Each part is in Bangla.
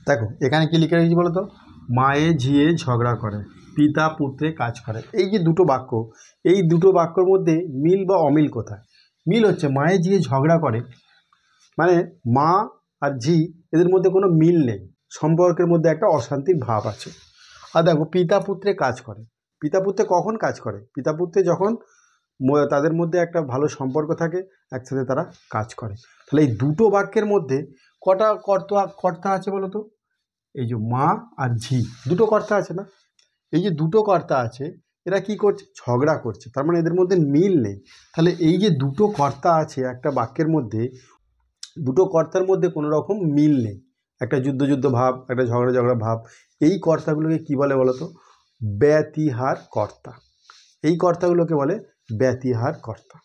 দেখো এখানে কি লিখে রেখেছি বলো তো, মায়ে ঝিয়ে ঝগড়া করে, পিতা পুত্রে কাজ করে। এই যে দুটো বাক্য, এই দুটো বাক্যর মধ্যে মিল বা অমিল কোথায়? মিল হচ্ছে মায়ে ঝিয়ে ঝগড়া করে, মানে মা আর ঝি এদের মধ্যে কোনো মিল নেই, সম্পর্কের মধ্যে একটা অশান্তির ভাব আছে। আর দেখো পিতা পুত্রে কাজ করে, পিতা পুত্রে কখন কাজ করে? পিতা পুত্রে যখন তাদের মধ্যে একটা ভালো সম্পর্ক থাকে, একসাথে তারা কাজ করে। তাহলে এই দুটো বাক্যের মধ্যে কটা কর্তা কর্তা আছে বলো তো? এই যে মা আর ঝি, দুটো কর্তা আছে না? এই যে দুটো কর্তা আছে, এরা কি করছে? ঝগড়া করছে, তার মানে এদের মধ্যে মিল নেই। তাহলে এই যে দুটো কর্তা আছে একটা বাক্যের মধ্যে, দুটো কর্তার মধ্যে কোনো রকম মিল নেই, একটা যুদ্ধ যুদ্ধ ভাব, একটা ঝগড়া ঝগড়া ভাব। এই কর্তাগুলোকে কি বলে বলো তো? ব্যতিহার কর্তা। এই কর্তাগুলোকে বলে ব্যতিহার কর্তা।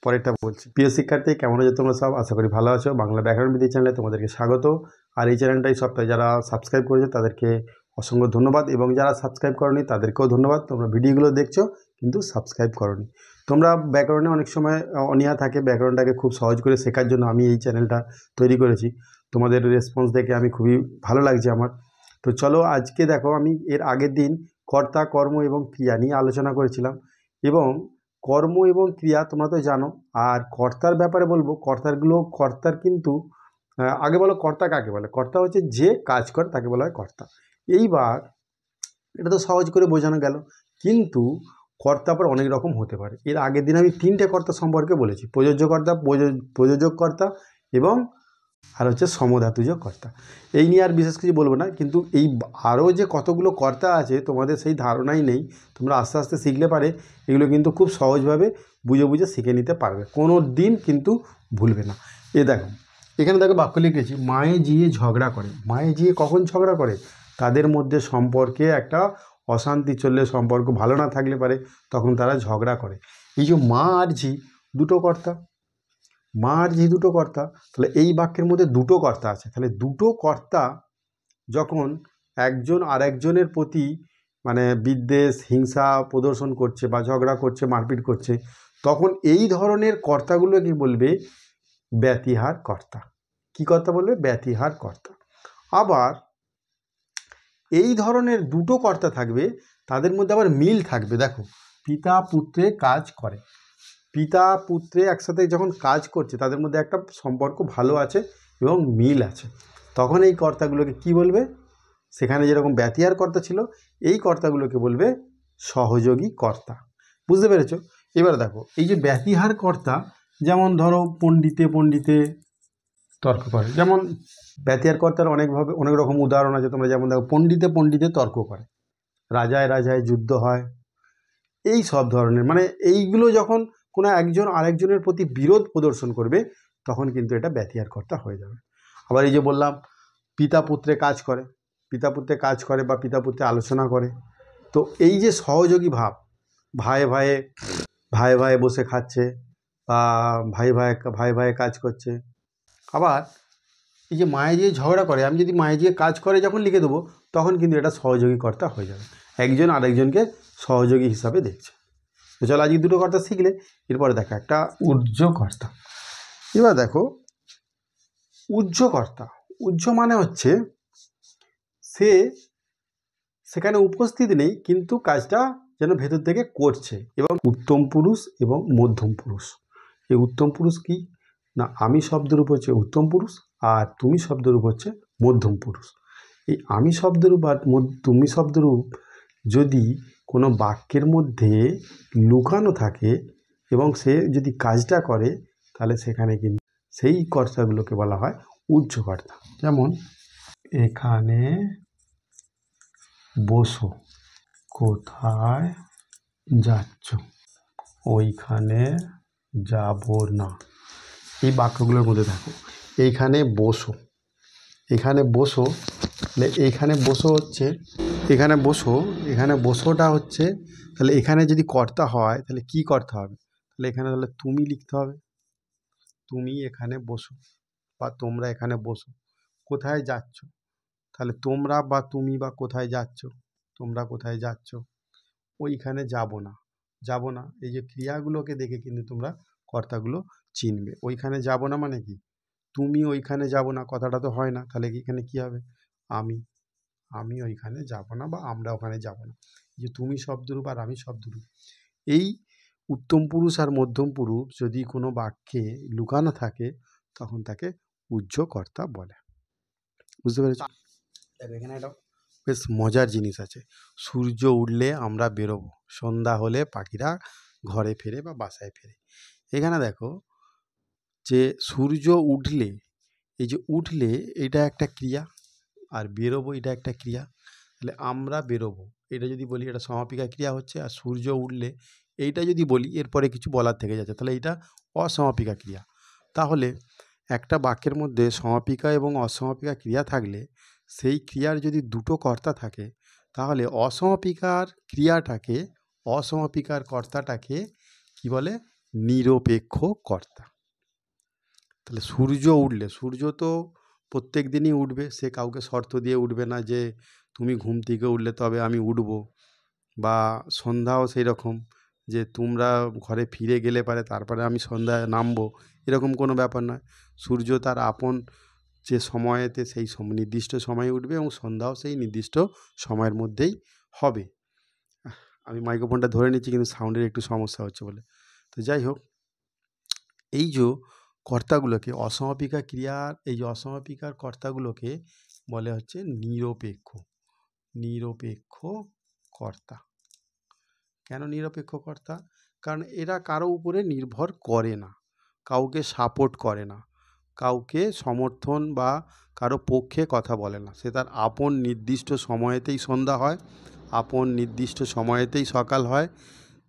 পরেরটা বলছি। প্রিয় শিক্ষার্থী, কেমন আছো তোমরা সব? আশা করি ভালো আছো। বাংলা ব্যাকরণ বিধি চ্যানেলে তোমাদেরকে স্বাগত। আর এই চ্যানেলটাই সপ্তাহে যারা সাবস্ক্রাইব করেছো তাদেরকে অসংখ্য ধন্যবাদ, এবং যারা সাবস্ক্রাইব করোনি তাদেরকেও ধন্যবাদ। তোমরা ভিডিওগুলো দেখছো কিন্তু সাবস্ক্রাইব করোনি। তোমরা ব্যাকরণে অনেক সময় অনীহা থাকে, ব্যাকরণটাকে খুব সহজ করে শেখার জন্য আমি এই চ্যানেলটা তৈরি করেছি। তোমাদের রেসপন্স দেখে আমি খুবই ভালো লাগছে আমার। তো চলো আজকে দেখো, আমি এর আগের দিন কর্তা, কর্ম এবং ক্রিয়া নিয়ে আলোচনা করেছিলাম, এবং কর্ম এবং ক্রিয়া তোমরা তো জানো। আর কর্তার ব্যাপারে বলবো, কর্তার কিন্তু আগে বলো কর্তা কাকে বলে? কর্তা হচ্ছে যে কাজ করে তাকে বলা হয় কর্তা। এইবার এটা তো সহজ করে বোঝানো গেল, কিন্তু কর্তা আবার অনেক রকম হতে পারে। এর আগের দিন আমি তিনটে কর্তা সম্পর্কে বলেছি: প্রযোজ্য কর্তা, প্রযোজক কর্তা, এবং আর হচ্ছে সমধাতুজ কর্তা। এই নিয়ে আর বিশেষ কিছু বলবো না, কিন্তু এই আরও যে কতগুলো কর্তা আছে তোমাদের সেই ধারণাই নেই। তোমরা আস্তে আস্তে শিখলে পারে এগুলো কিন্তু খুব সহজভাবে বুঝে বুঝে শিখে নিতে পারবে, কোনো দিন কিন্তু ভুলবে না। দেখো এখানে দেখো বাক্য লিখেছি, মায়ে জিয়ে ঝগড়া করে। মায়ে জিয়ে কখন ঝগড়া করে? তাদের মধ্যে সম্পর্কে একটা অশান্তি চললে, সম্পর্ক ভালো না থাকলে পারে, তখন তারা ঝগড়া করে। এই যে মা আর ঝি দুটো কর্তা, মা আর ঝি দুটো কর্তা, তাহলে এই বাক্যের মধ্যে দুটো কর্তা আছে। তাহলে দুটো কর্তা যখন একজন আর একজনের প্রতি মানে বিদ্বেষ, হিংসা প্রদর্শন করছে বা ঝগড়া করছে, মারপিট করছে, তখন এই ধরনের কর্তাগুলোকে বলবে ব্যতিহার কর্তা। কি কর্তা বলবে? ব্যতিহার কর্তা। আবার এই ধরনের দুটো কর্তা থাকবে, তাদের মধ্যে আবার মিল থাকবে। দেখো পিতা পুত্রে কাজ করে, পিতা পুত্রে একসাথে যখন কাজ করছে তাদের মধ্যে একটা সম্পর্ক ভালো আছে এবং মিল আছে, তখন এই কর্তাগুলোকে কি বলবে? সেখানে যেরকম ব্যতিহার কর্তা ছিল, এই কর্তাগুলোকে বলবে সহযোগী কর্তা। বুঝতে পেরেছ? এবার দেখো এই যে ব্যতিহার কর্তা, যেমন ধরো পণ্ডিতে পণ্ডিতে তর্ক করে, যেমন ব্যতিহার কর্তার অনেক রকম উদাহরণ আছে। তোমরা যেমন দেখো, পণ্ডিতে পণ্ডিতে তর্ক করে, রাজায় রাজায় যুদ্ধ হয়, এই সব ধরনের, মানে এইগুলো যখন কোনো একজন আরেকজনের প্রতি বিরোধ প্রদর্শন করবে, তখন কিন্তু এটা ব্যতিহার কর্তা হয়ে যাবে। আবার এই যে বললাম পিতা পুত্রে কাজ করে, পিতা পুত্রে কাজ করে বা পিতা পুত্রে আলোচনা করে, তো এই যে সহযোগী ভাব, ভাই ভাইয়ে ভাই ভাই বসে খাচ্ছে, বা ভাই ভাই কাজ করছে। আবার এই যে মায়ে যে ঝগড়া করে, আমি যদি মায়ে যে কাজ করে যখন লিখে দেবো, তখন কিন্তু এটা সহযোগী কর্তা হয়ে যাবে, একজন আরেকজনকে সহযোগী হিসাবে দেখছে। তো চলো আজকে দুটো কর্তা শিখলে, এরপরে দেখো একটা উহ্যকর্তা। এবার দেখো উহ্যকর্তা, উহ্য মানে হচ্ছে সে সেখানে উপস্থিত নেই কিন্তু কাজটা যেন ভেতর থেকে করছে, এবং উত্তম পুরুষ এবং মধ্যম পুরুষ। এই উত্তম পুরুষ কি না, আমি শব্দের উপর হচ্ছে উত্তম পুরুষ, আর তুমি শব্দের উপর হচ্ছে মধ্যম পুরুষ। এই আমি শব্দরূপ আর তুমি শব্দরূপ যদি কোনো বাক্যের মধ্যে লুকানো থাকে এবং সে যদি কাজটা করে, তাহলে সেখানে কিন্তু সেই কর্তাগুলোকে বলা হয় উহ্যকর্তা। যেমন এখানে বসো, কোথায় যাচ্ছ, ওইখানে যাব না। এই বাক্যগুলোর মধ্যে দেখো, এইখানে বসো, এখানে বসো, এইখানে বসো হচ্ছে, এখানে বসো, এখানে বসোটা হচ্ছে, তাহলে এখানে যদি কর্তা হয় তাহলে কি করতে হবে? তাহলে এখানে তাহলে তুমি লিখতে হবে, তুমি এখানে বসো বা তোমরা এখানে বসো। কোথায় যাচ্ছ? তাহলে তোমরা বা তুমি বা কোথায় যাচ্ছ, তোমরা কোথায় যাচ্ছ। ওইখানে যাব না, যাব না, এই যে ক্রিয়াগুলোকে দেখে কিন্তু তোমরা কর্তাগুলো চিনবে। ওইখানে যাব না মানে কি? তুমি ওইখানে যাব না, কথাটা তো হয় না, তাহলে এখানে কি হবে? আমি আমি ওইখানে যাব না বা আমরা ওখানে যাব না। যে তুমি শব্দরূপ আর আমি শব্দরূপ, এই উত্তম পুরুষ আর মধ্যম পুরুষ যদি কোনো বাক্যে লুকানো থাকে তখন তাকে উহ্যকর্তা বলে। বুঝতে পেরেছ? দেখো এখানে একটা বেশ মজার জিনিস আছে। সূর্য উঠলে আমরা বেরোবো, সন্ধ্যা হলে পাখিরা ঘরে ফেরে বা বাসায় ফেরে। এখানে দেখো যে সূর্য উঠলে, এই যে উঠলে এটা একটা ক্রিয়া, আর বেরোবো এটা একটা ক্রিয়া। তাহলে আমরা বেরোবো এটা যদি বলি এটা সমাপিকা ক্রিয়া হচ্ছে, আর সূর্য উঠলে এইটা যদি বলি এরপরে কিছু বলার থেকে যাচ্ছে, তাহলে এটা অসমাপিকা ক্রিয়া। তাহলে একটা বাক্যের মধ্যে সমাপিকা এবং অসমাপিকা ক্রিয়া থাকলে সেই ক্রিয়ার যদি দুটো কর্তা থাকে তাহলে অসমাপিকার কর্তাটাকে কি বলে? নিরপেক্ষ কর্তা। তাহলে সূর্য উঠলে, সূর্য তো প্রত্যেক দিনই উঠবে, সে কাউকে শর্ত দিয়ে উঠবে না যে তুমি ঘুম থেকে উঠলে তবে আমি উঠবো, বা সন্ধ্যাও সেই রকম যে তোমরা ঘরে ফিরে গেলে পারে তারপরে আমি সন্ধ্যায় নামবো, এরকম কোনো ব্যাপার নয়। সূর্য তার আপন যে সময়েতে সেই নির্দিষ্ট সময়ে উঠবে এবং সন্ধ্যাও সেই নির্দিষ্ট সময়ের মধ্যেই হবে। আমি মাইক্রোফোনটা ধরে নিচ্ছি কিন্তু সাউন্ডের একটু সমস্যা হচ্ছে বলে। তো যাই হোক, এই যে কর্তাগুলোকে অসমাপিকা ক্রিয়ার, এই যে অসমাপিকার কর্তাগুলোকে বলে হচ্ছে নিরপেক্ষ কর্তা। কেন নিরপেক্ষ কর্তা? কারণ এরা কারো উপরে নির্ভর করে না, কাউকে সাপোর্ট করে না, কাউকে সমর্থন বা কারো পক্ষে কথা বলে না। সে তার আপন নির্দিষ্ট সময়েতেই সন্ধ্যা হয়, আপন নির্দিষ্ট সময়েতেই সকাল হয়।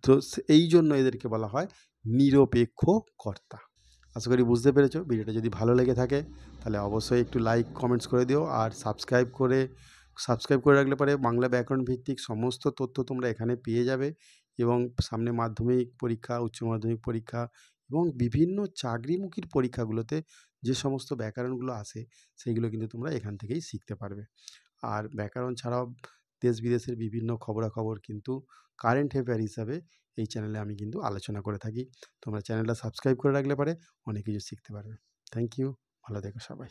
তো এই জন্য এদেরকে বলা হয় নিরপেক্ষ কর্তা। আশা করি বুঝতে পেরেছো। ভিডিওটা যদি ভালো লেগে থাকে তাহলে অবশ্যই একটু লাইক কমেন্টস করে দিও, আর সাবস্ক্রাইব করে রাখলে পরে বাংলা ব্যাকরণ ভিত্তিক সমস্ত তথ্য তোমরা এখানে পেয়ে যাবে। এবং সামনে মাধ্যমিক পরীক্ষা, উচ্চ মাধ্যমিক পরীক্ষা এবং বিভিন্ন চাকরিমুখীর পরীক্ষাগুলোতে যে সমস্ত ব্যাকরণগুলো আসে সেইগুলো কিন্তু তোমরা এখান থেকেই শিখতে পারবে। আর ব্যাকরণ ছাড়াও দেশ বিদেশের বিভিন্ন খবরাখবর কিন্তু কারেন্ট অ্যাফেয়ার হিসাবে এই চ্যানেলে আমি কিন্তু আলোচনা করে থাকি। তোমরা চ্যানেলটা সাবস্ক্রাইব করে রাখলে পারে অনেক কিছু শিখতে পারবে। থ্যাংক ইউ, ভালো থেকো সবাই।